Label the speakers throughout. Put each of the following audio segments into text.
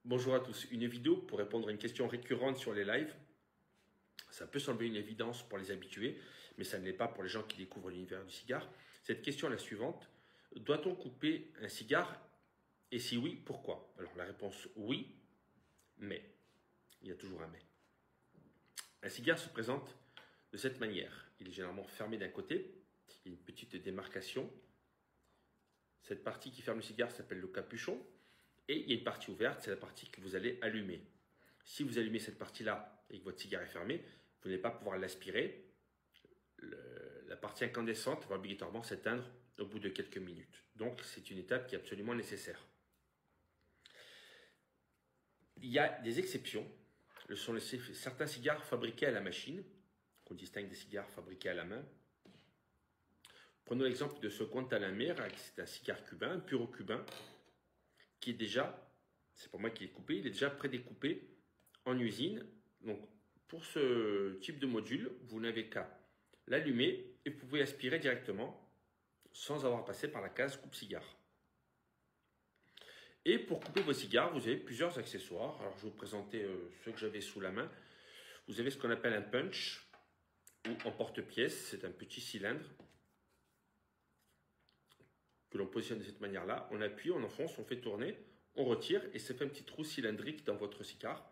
Speaker 1: Bonjour à tous, une vidéo pour répondre à une question récurrente sur les lives. Ça peut sembler une évidence pour les habitués, mais ça ne l'est pas pour les gens qui découvrent l'univers du cigare. Cette question est la suivante. Doit-on couper un cigare? Et si oui, pourquoi? Alors la réponse oui, mais. Il y a toujours un mais. Un cigare se présente de cette manière. Il est généralement fermé d'un côté, il y a une petite démarcation. Cette partie qui ferme le cigare s'appelle le capuchon. Et il y a une partie ouverte, c'est la partie que vous allez allumer. Si vous allumez cette partie-là et que votre cigare est fermé, vous n'allez pas pouvoir l'aspirer. La partie incandescente va obligatoirement s'éteindre au bout de quelques minutes. Donc, c'est une étape qui est absolument nécessaire. Il y a des exceptions. Ce sont certains cigares fabriqués à la machine, qu'on distingue des cigares fabriqués à la main. Prenons l'exemple de ce Guantanamera, c'est un cigare cubain, un puro cubain, qui est déjà, c'est pour moi qui est coupé, il est déjà prédécoupé en usine. Donc pour ce type de module, vous n'avez qu'à l'allumer et vous pouvez aspirer directement sans avoir passé par la case coupe-cigare. Et pour couper vos cigares, vous avez plusieurs accessoires. Alors je vais vous présenter ceux que j'avais sous la main. Vous avez ce qu'on appelle un punch ou en porte-pièce, c'est un petit cylindre que l'on positionne de cette manière-là. On appuie, on enfonce, on fait tourner, on retire et ça fait un petit trou cylindrique dans votre cigare.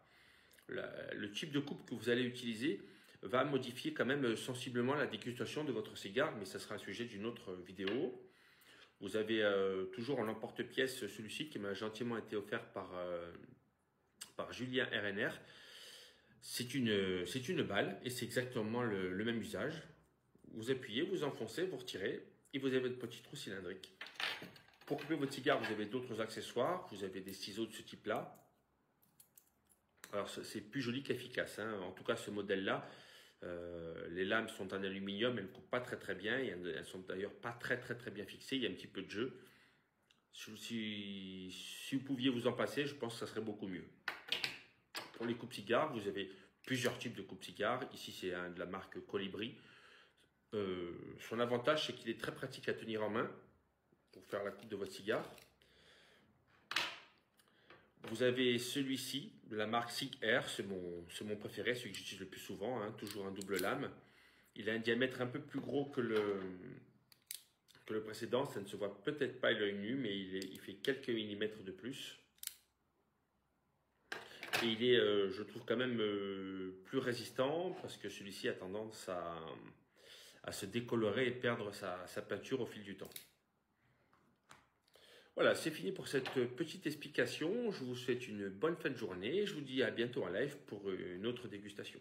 Speaker 1: Le type de coupe que vous allez utiliser va modifier quand même sensiblement la dégustation de votre cigare, mais ça sera un sujet d'une autre vidéo. Vous avez toujours en emporte-pièce celui-ci qui m'a gentiment été offert par Julien RNR. C'est une balle et c'est exactement le même usage. Vous appuyez, vous enfoncez, vous retirez et vous avez votre petit trou cylindrique. Pour couper votre cigare, vous avez d'autres accessoires. Vous avez des ciseaux de ce type-là. Alors, c'est plus joli qu'efficace, hein. En tout cas, ce modèle-là, les lames sont en aluminium, elles ne coupent pas très bien. Et elles sont d'ailleurs pas très bien fixées. Il y a un petit peu de jeu. Si vous pouviez vous en passer, je pense que ça serait beaucoup mieux. Pour les coupes-cigares, vous avez plusieurs types de coupes-cigares. Ici, c'est de la marque Colibri. Son avantage, c'est qu'il est très pratique à tenir en main pour faire la coupe de votre cigare. Vous avez celui-ci de la marque Sig Air, c'est mon préféré, celui que j'utilise le plus souvent, hein, toujours un double lame. Il a un diamètre un peu plus gros que le précédent, ça ne se voit peut-être pas à l'œil nu, mais il fait quelques millimètres de plus. Et il est, je trouve quand même plus résistant parce que celui-ci a tendance à se décolorer et perdre sa peinture au fil du temps. Voilà, c'est fini pour cette petite explication. Je vous souhaite une bonne fin de journée. Je vous dis à bientôt en live pour une autre dégustation.